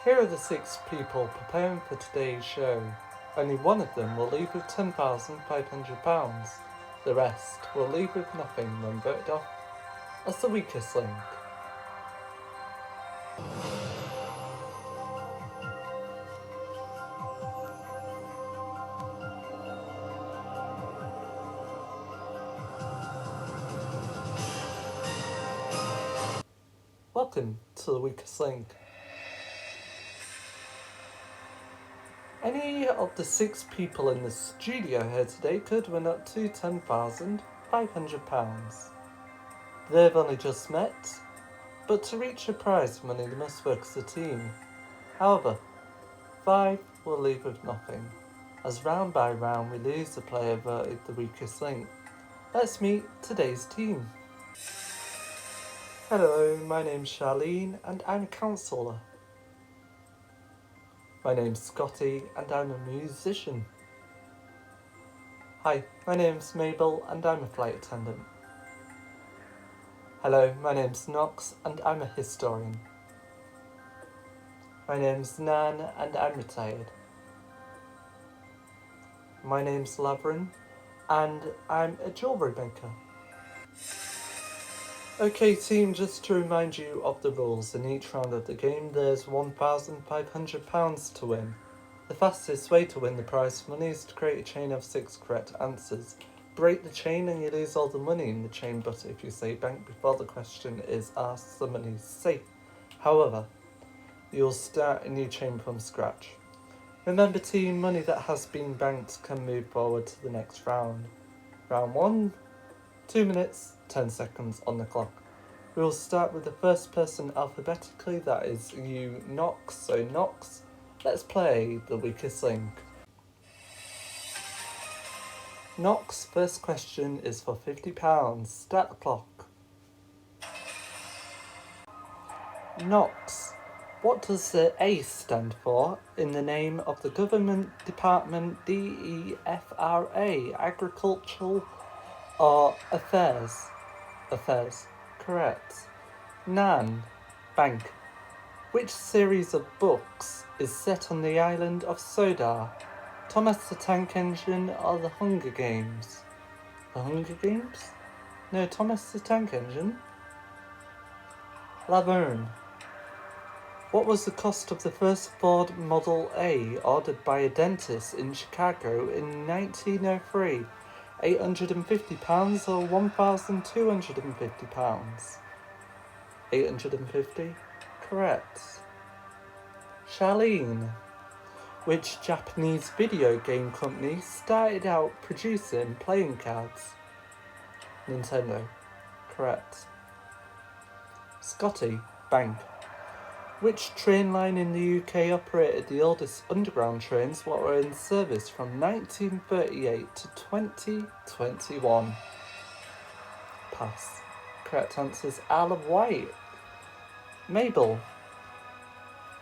Here are the 6 people preparing for today's show. Only one of them will leave with £10,500. The rest will leave with nothing when voted off as the weakest link. Welcome to the weakest link. Any of the 6 people in the studio here today could win up to £10,500. They've only just met, but to reach the prize money they must work as a team. However, 5 will leave with nothing, as round by round we lose the player voted the weakest link. Let's meet today's team. Hello, my name's Charlene and I'm a counsellor. My name's Scotty and I'm a musician. Hi, my name's Mabel and I'm a flight attendant. Hello, my name's Knox and I'm a historian. My name's Nan and I'm retired. My name's Lavrin and I'm a jewellery maker. Okay team, just to remind you of the rules, in each round of the game there's £1,500 to win. The fastest way to win the prize money is to create a chain of 6 correct answers. Break the chain and you lose all the money in the chain, but if you say bank before the question is asked, the money is safe. However, you'll start a new chain from scratch. Remember team, money that has been banked can move forward to the next round. Round 1, 2 minutes, 10 seconds on the clock. We will start with the first person alphabetically, that is you, Knox. So Knox, let's play the weakest link. Knox, first question is for £50. Start the clock. Knox, what does the A stand for in the name of the government department DEFRA, agricultural or affairs? Affairs, correct. Nan, bank. Which series of books is set on the island of Sodar? Thomas the Tank Engine or the Hunger Games? The Hunger Games? No, Thomas the Tank Engine. Laverne. What was the cost of the first Ford Model A ordered by a dentist in Chicago in 1903? £850 or £1,250? 850? Correct. Charlene. Which Japanese video game company started out producing playing cards? Nintendo. Correct. Scotty, bank. Which train line in the UK operated the oldest underground trains that were in service from 1938 to 2021? Pass. Correct answer is Isle of Wight. Mabel.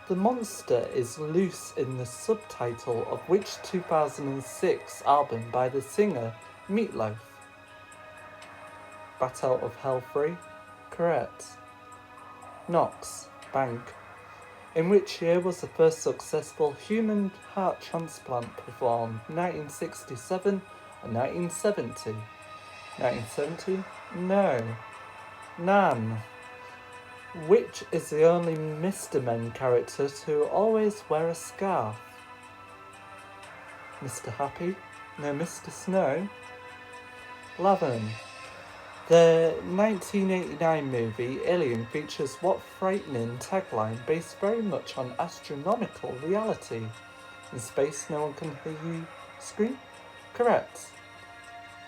The monster is loose in the subtitle of which 2006 album by the singer Meatloaf? Bat Out of Hell Free? Correct. Knox, bank. In which year was the first successful human heart transplant performed? 1967 or 1970? 1970? No. Nan. Which is the only Mr. Men character to always wear a scarf? Mr. Happy? No, Mr. Snow? Laverne. The 1989 movie Alien features what frightening tagline based very much on astronomical reality? In space, no one can hear you scream? Correct.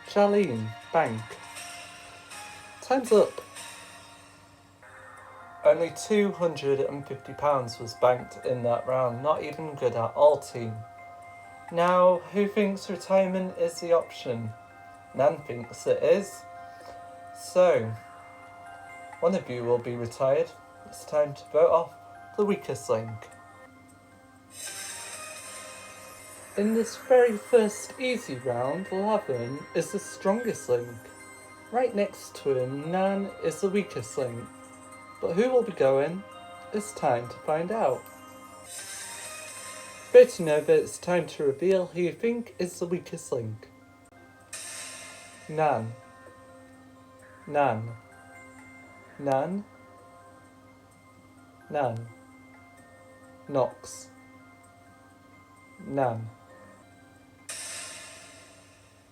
Charlene, bank. Time's up. Only £250 was banked in that round, not even good at all team. Now, who thinks retirement is the option? Nan thinks it is. So, one of you will be retired. It's time to vote off the weakest link. In this very first easy round, Laverne is the strongest link. Right next to him, Nan is the weakest link. But who will be going? It's time to find out. Voting over, it's time to reveal who you think is the weakest link. Nan. Nan. Nan. Nan. Nox. Nan.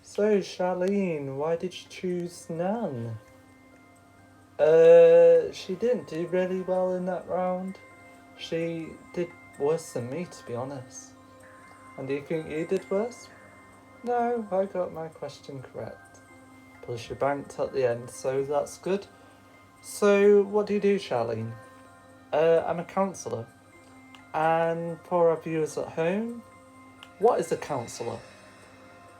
So, Charlene, why did you choose Nan? She didn't do really well in that round. She did worse than me, to be honest. And do you think you did worse? No, I got my question correct. Plus you banked at the end, so that's good. So, what do you do, Charlene? I'm a counsellor. And for our viewers at home, what is a counsellor?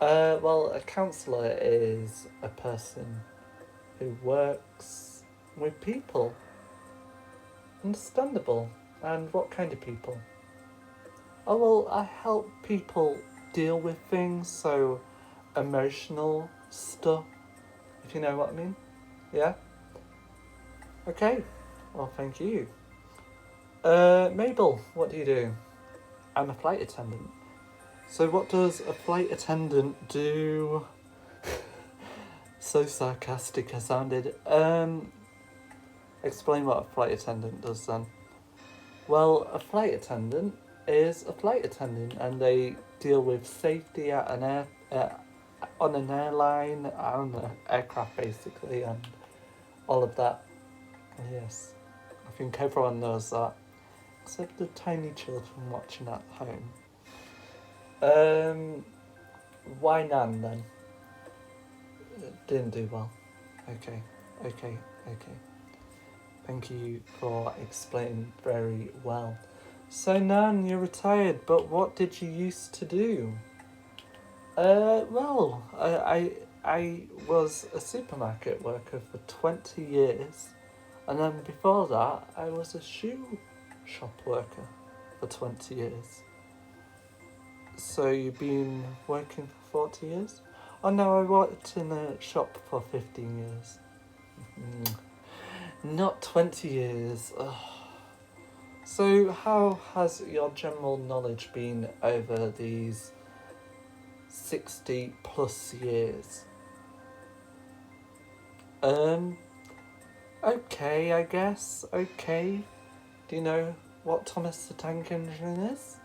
Well, a counsellor is a person who works with people. Understandable. And what kind of people? Oh, well, I help people deal with things, so emotional stuff, if you know what I mean. Yeah? Okay. Well, thank you. Mabel, what do you do? I'm a flight attendant. So what does a flight attendant do? So sarcastic I sounded. Explain what a flight attendant does then. Well, a flight attendant is a flight attendant, and they deal with safety at an on an airline, on an aircraft basically, and all of that. Yes, I think everyone knows that, except the tiny children watching at home. Why Nan then? Didn't do well. Okay. Thank you for explaining very well. So Nan, you're retired, but what did you used to do? Well, I was a supermarket worker for 20 years, and then before that, I was a shoe shop worker for 20 years. So you've been working for 40 years? Oh no, I worked in a shop for 15 years. Not 20 years. Ugh. So how has your general knowledge been over these 60 plus years? Okay, I guess. Okay. Do you know what Thomas the Tank Engine is?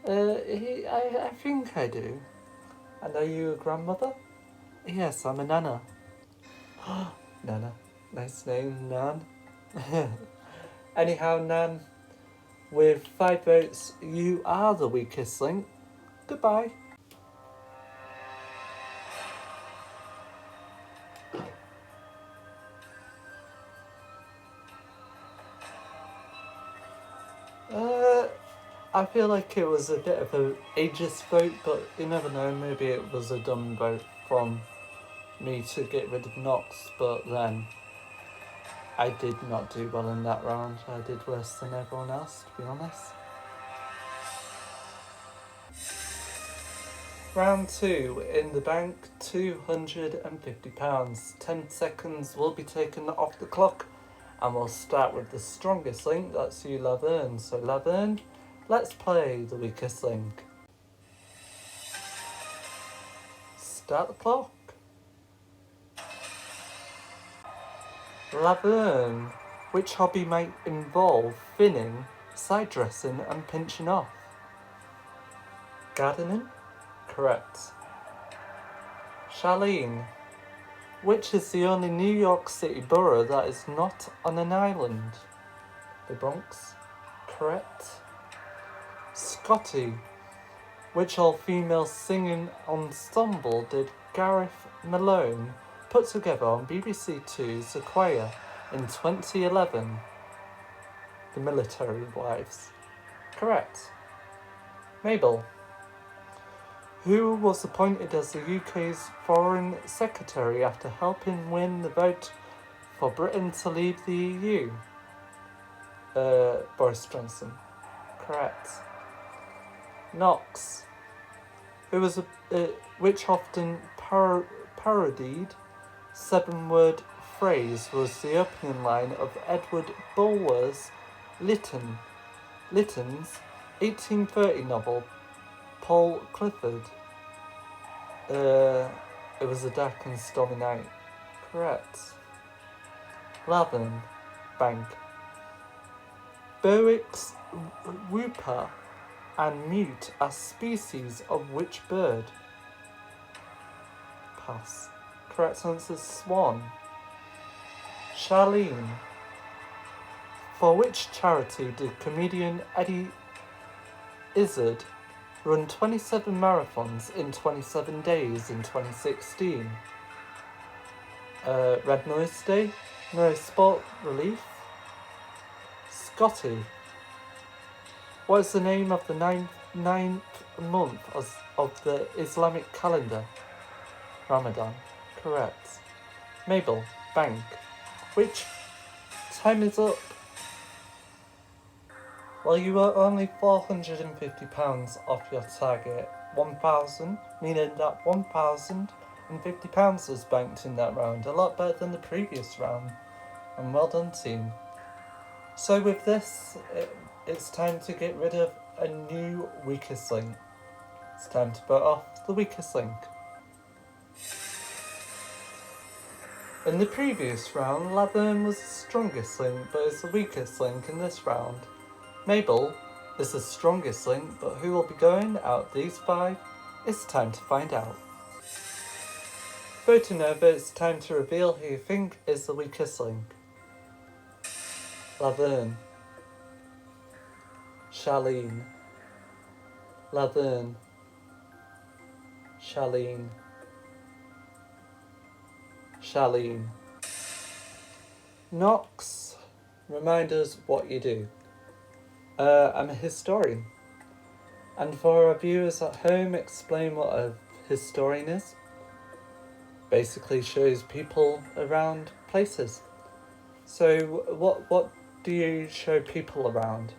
I think I do. And are you a grandmother? Yes, I'm a nana. Nana. Nice name, Nan. Anyhow, Nan, with 5 votes, you are the weakest link. Goodbye. I feel like it was a bit of an ageist vote, but you never know, maybe it was a dumb vote from me to get rid of Nox, but then I did not do well in that round. I did worse than everyone else, to be honest. Round 2, in the bank, £250. 10 seconds will be taken off the clock, and we'll start with the strongest link, that's you, Laverne. So Laverne, let's play the weakest link. Start the clock. Laverne, which hobby might involve thinning, side dressing and pinching off? Gardening? Correct. Charlene, which is the only New York City borough that is not on an island? The Bronx? Correct. Scotty, which all-female singing ensemble did Gareth Malone put together on BBC Two's The Choir in 2011? The Military Wives. Correct. Mabel, who was appointed as the UK's Foreign Secretary after helping win the vote for Britain to leave the EU? Boris Johnson. Correct. Nox, who was which often parodied 7-word phrase was the opening line of Edward Bulwer's Lytton, Lytton's 1830 novel, Paul Clifford. It was a dark and stormy night. Correct. Latham, Bank. Berwick's whooper and mute are species of which bird? Pass. Correct answer is swan. Charlene. For which charity did comedian Eddie Izzard run 27 marathons in 27 days in 2016? Red Nose Day? No, Sport Relief? Scotty. What is the name of the ninth month of the Islamic calendar? Ramadan. Correct. Mabel, Bank. Which time is up? Well, you are only £450 off your target. 1,000, meaning that £1,050 was banked in that round. A lot better than the previous round. And well done, team. So with this, it's time to get rid of a new weakest link. It's time to put off the weakest link. In the previous round, Latham was the strongest link, but it's the weakest link in this round. Mabel is the strongest link, but who will be going out these 5? It's time to find out. Voting over, it's time to reveal who you think is the weakest link. Laverne. Charlene. Laverne. Charlene. Charlene. Knox, remind us what you do. I'm a historian. And for our viewers at home, explain what a historian is. Basically shows people around places. So what do you show people around?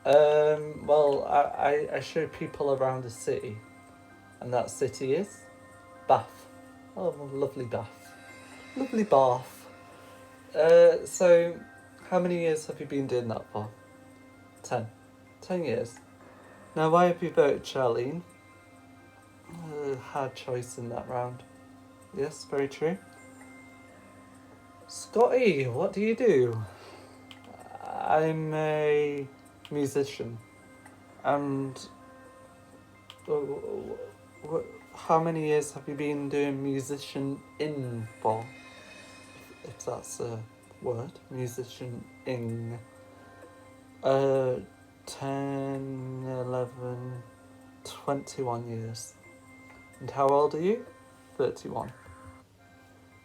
Well, I show people around a city. And that city is Bath. Oh, lovely Bath. Lovely Bath. So, how many years have you been doing that for? 10. 10 years. Now, why have you voted Charlene? Hard choice in that round. Yes, very true. Scotty, what do you do? I'm a musician. And how many years have you been doing musician-in for? If that's a word. Musician-in. 10, 11, 21 years. And how old are you? 31.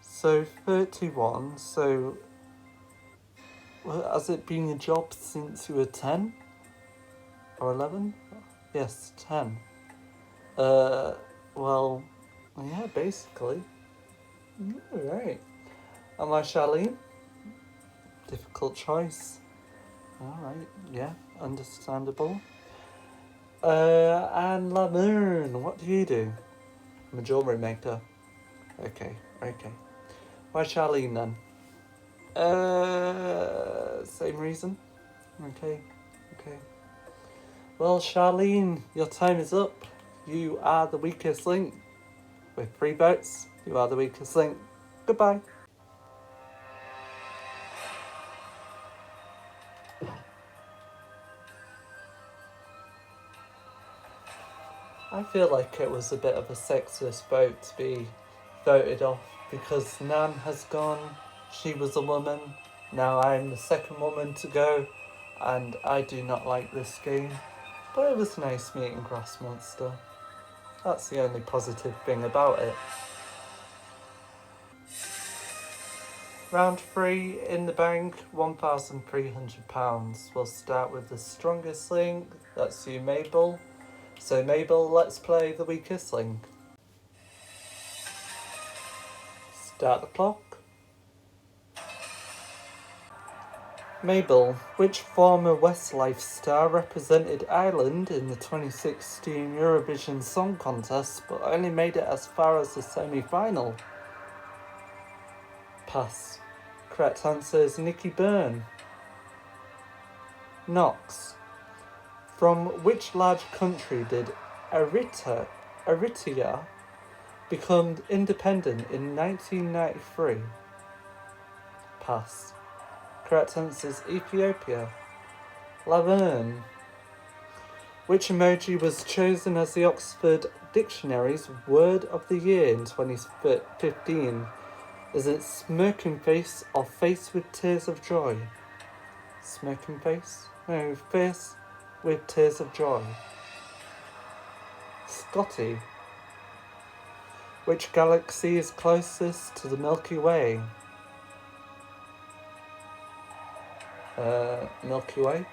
So 31, so has it been your job since you were 10? Or 11? Yes, 10. Well, yeah, basically. Alright. Am I Charlene? Difficult choice. Alright, yeah, understandable. And Laverne, what do you do? I'm a jewellery maker. Okay. Why Charlene then? Same reason. Okay. Well, Charlene, your time is up. You are the weakest link. With 3 votes, you are the weakest link. Goodbye. I feel like it was a bit of a sexist vote to be voted off because Nan has gone, she was a woman, now I'm the second woman to go, and I do not like this game. But it was nice meeting Grass Monster. That's the only positive thing about it. Round 3, in the bank, £1,300. We'll start with the strongest link, that's you, Mabel. So Mabel, let's play the weakest link. Start the clock. Mabel, which former Westlife star represented Ireland in the 2016 Eurovision Song Contest but only made it as far as the semi-final? Pass. Correct answer is Nikki Byrne. Knox, From which large country did Eritrea become independent in 1993? Pass. Correct answer is Ethiopia. Laverne. Which emoji was chosen as the Oxford Dictionary's Word of the Year in 2015? Is it smirking face or face with tears of joy? Smirking face? No, face with tears of joy. Scotty. Which galaxy is closest to the Milky Way? Milky Way?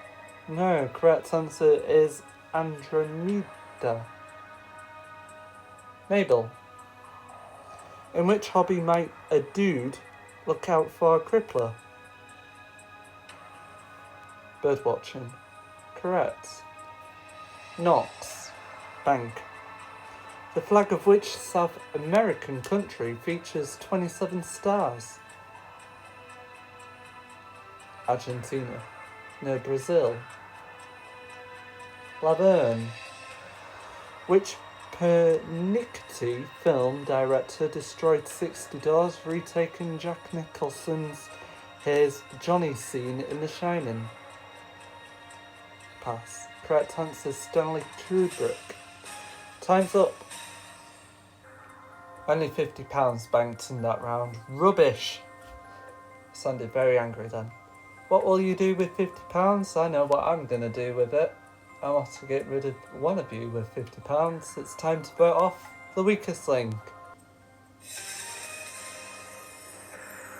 No, correct answer is Andromeda. Mabel. In which hobby might a dude look out for a crippler? Birdwatching. Correct. Knox. Bank. The flag of which South American country features 27 stars? Argentina. No, Brazil. Laverne. Which Pernickety film director destroyed 60 doors, retaking Jack Nicholson's Here's Johnny scene in The Shining? Pass. Correct answer is Stanley Kubrick. Time's up. Only £50 banked in that round. Rubbish. Sounded very angry then. What will you do with £50? I know what I'm going to do with it. I want to get rid of one of you with £50. It's time to vote off the weakest link.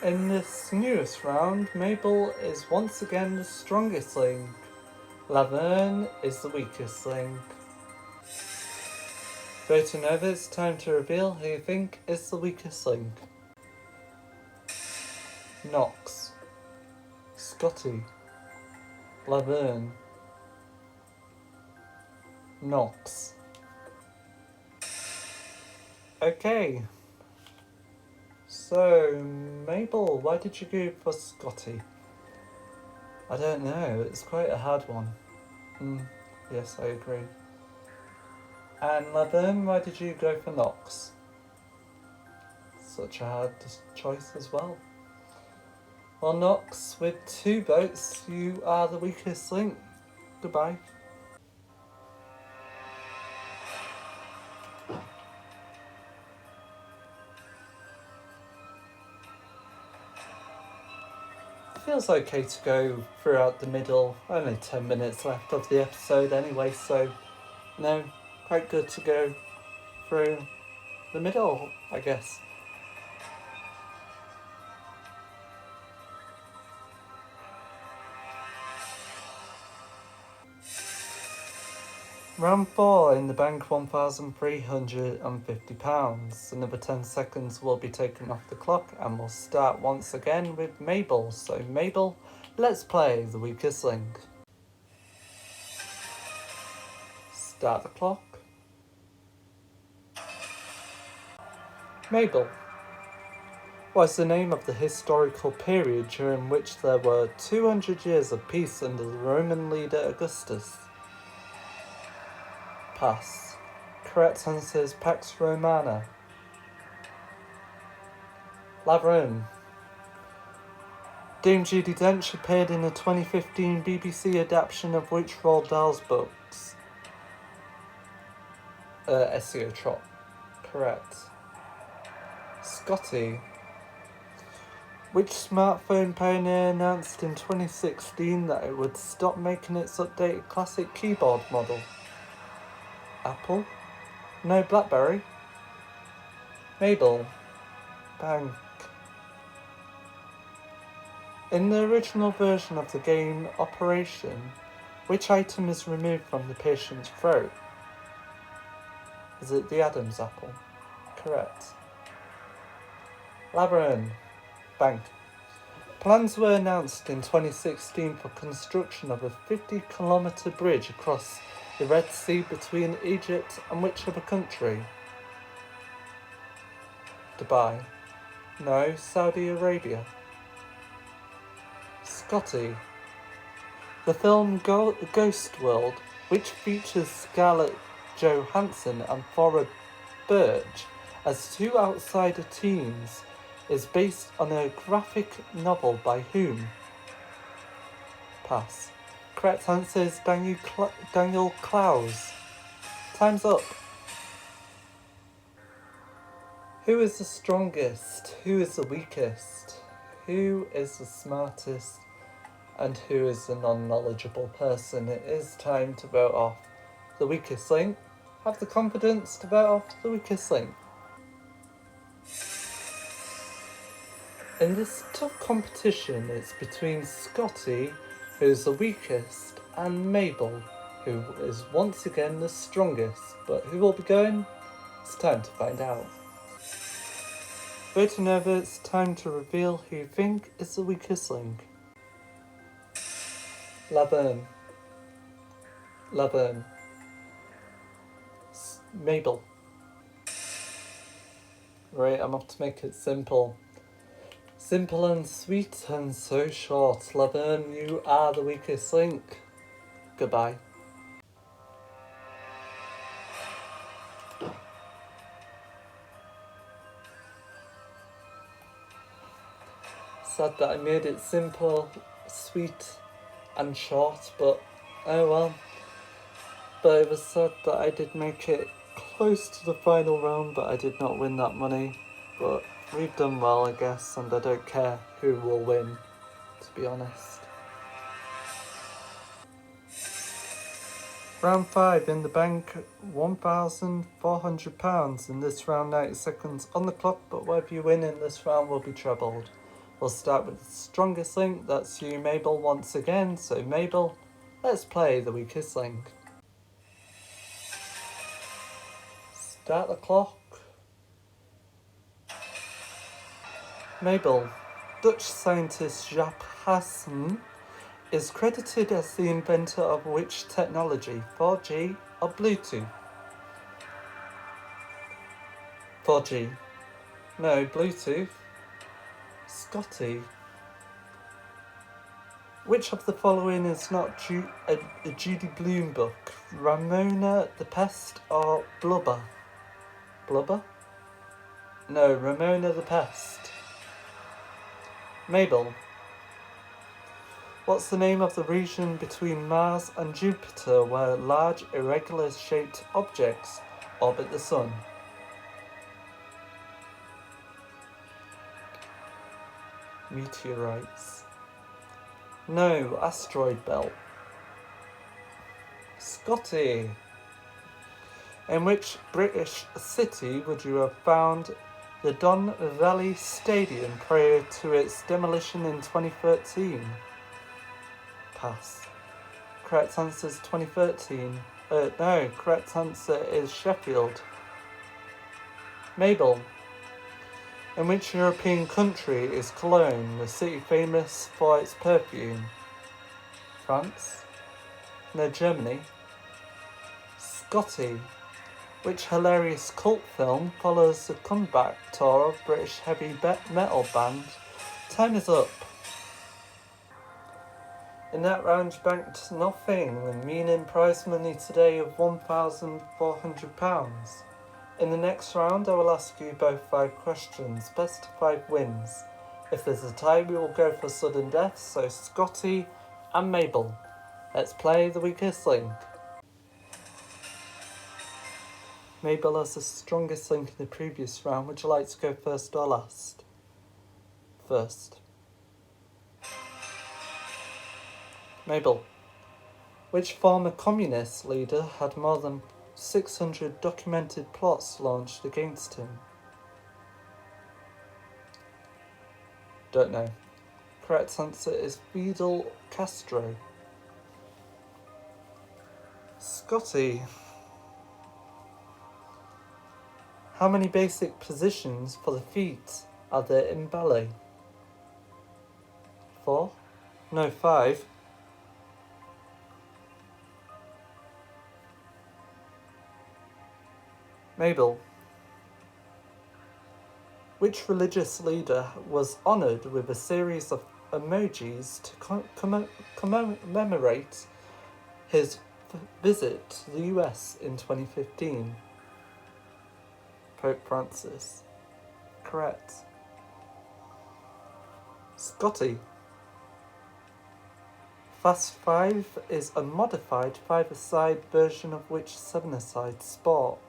In this newest round, Mabel is once again the strongest link. Laverne is the weakest link. Voting over, it's time to reveal who you think is the weakest link. Knox. Scotty. Laverne. Knox. Okay. So, Mabel, why did you go for Scotty? I don't know, it's quite a hard one. Yes, I agree. And Laverne, why did you go for Knox? Such a hard choice as well. Well, Knox, with 2 votes, you are the weakest link. Goodbye. Feels okay to go throughout the middle. Only 10 minutes left of the episode anyway, so no, quite good to go through the middle, I guess. Round 4 in the bank, £1,350. Another 10 seconds will be taken off the clock and we'll start once again with Mabel. So Mabel, let's play the weakest link. Start the clock. Mabel. What's the name of the historical period during which there were 200 years of peace under the Roman leader Augustus? Pass. Correct answer is Pax Romana. Laverne. Dame Judi Dench appeared in a 2015 BBC adaptation of which Roald Dahl's books? SEO Trot. Correct. Scotty. Which smartphone pioneer announced in 2016 that it would stop making its updated classic keyboard model? Apple? No, BlackBerry. Mabel. Bank. In the original version of the game Operation, which item is removed from the patient's throat? Is it the Adam's apple? Correct. Laverne. Bank. Plans were announced in 2016 for construction of a 50-kilometre bridge across the Red Sea between Egypt and which other country? Dubai. No, Saudi Arabia. Scotty. The film Ghost World which features Scarlett Johansson and Thora Birch as two outsider teens, is based on a graphic novel by whom? Pass. Correct answer is Daniel Clowes. Time's up. Who is the strongest? Who is the weakest? Who is the smartest? And who is the non-knowledgeable person? It is time to vote off the weakest link. Have the confidence to vote off the weakest link. In this tough competition, it's between Scotty, who's the weakest, and Mabel, who is once again the strongest. But who will be going? It's time to find out. Voting over, it's time to reveal who you think is the weakest link. Laverne. Mabel. Right, I'm off to make it simple. Simple and sweet and so short. Laverne, you are the weakest link. Goodbye. Sad that I made it simple, sweet and short, but oh well. But it was sad that I did make it close to the final round, but I did not win that money. But we've done well, I guess, and I don't care who will win, to be honest. Round 5 in the bank, £1,400. In this round, 90 seconds on the clock, but whatever you win in this round will be trebled. We'll start with the strongest link, that's you, Mabel, once again. So Mabel, let's play the weakest link. Start the clock. Mabel, Dutch scientist Jaap Hassen is credited as the inventor of which technology, 4G or Bluetooth? 4G. No, Bluetooth. Scotty. Which of the following is not a Judy Blume book? Ramona the Pest or Blubber? Blubber? No, Ramona the Pest. Mabel. What's the name of the region between Mars and Jupiter where large irregular-shaped objects orbit the Sun? Meteorites. No, asteroid belt. Scotty. In which British city would you have found the Don Valley Stadium prior to its demolition in 2013? Pass. Correct answer is 2013. No, correct answer is Sheffield. Mabel. In which European country is Cologne, the city famous for its perfume? France? No, Germany. Scotty. Which hilarious cult film follows the comeback tour of British heavy metal band? Time is up. In that round you banked nothing, meaning prize money today of £1,400. In the next round I will ask you both 5 questions, best of 5 wins. If there's a tie we will go for sudden death, so Scotty and Mabel. Let's play the weakest link. Mabel has the strongest link in the previous round. Would you like to go first or last? First. Mabel. Which former communist leader had more than 600 documented plots launched against him? Don't know. Correct answer is Fidel Castro. Scotty. How many basic positions for the feet are there in ballet? 4? No, 5. Mabel. Which religious leader was honoured with a series of emojis to commemorate his visit to the US in 2015? Pope Francis. Correct. Scotty. Fast 5 is a modified 5-a-side version of which 7-a-side sport?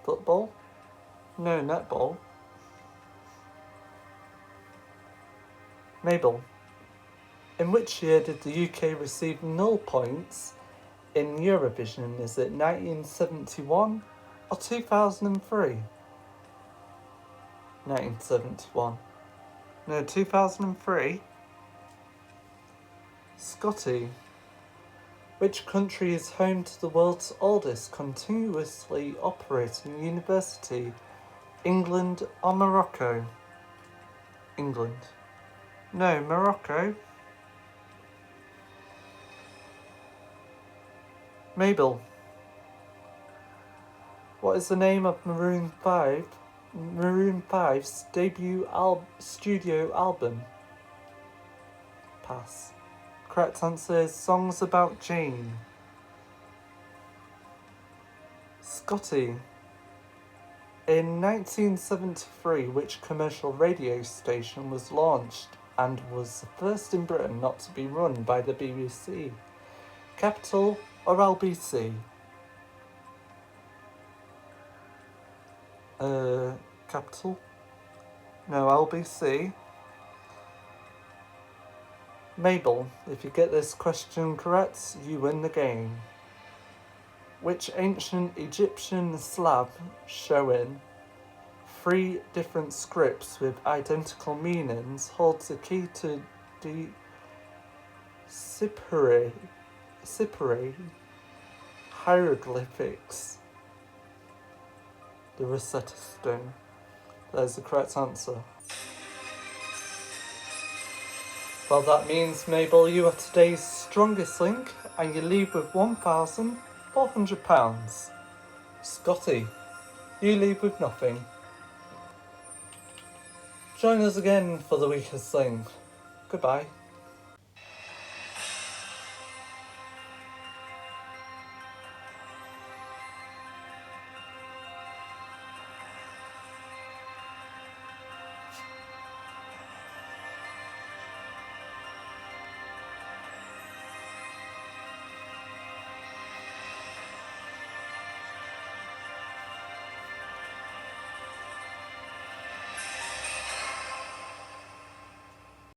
Football? No, netball. Mabel. In which year did the UK receive null points in Eurovision? Is it 1971 or 2003? 1971. No, 2003. Scotty. Which country is home to the world's oldest continuously operating university? England or Morocco? England. No, Morocco. Mabel. What is the name of Maroon 5's debut studio album? Pass. Correct answer is Songs About Jane. Scotty. In 1973, which commercial radio station was launched and was the first in Britain not to be run by the BBC? Capital or LBC? Capital? No, LBC. Mabel, if you get this question correct, you win the game. Which ancient Egyptian slab showing 3 different scripts with identical meanings holds the key to the Cypre hieroglyphics? The Rosetta Stone. That is the correct answer. Well, that means, Mabel, you are today's strongest link and you leave with £1,400. Scotty, you leave with nothing. Join us again for the weakest link. Goodbye.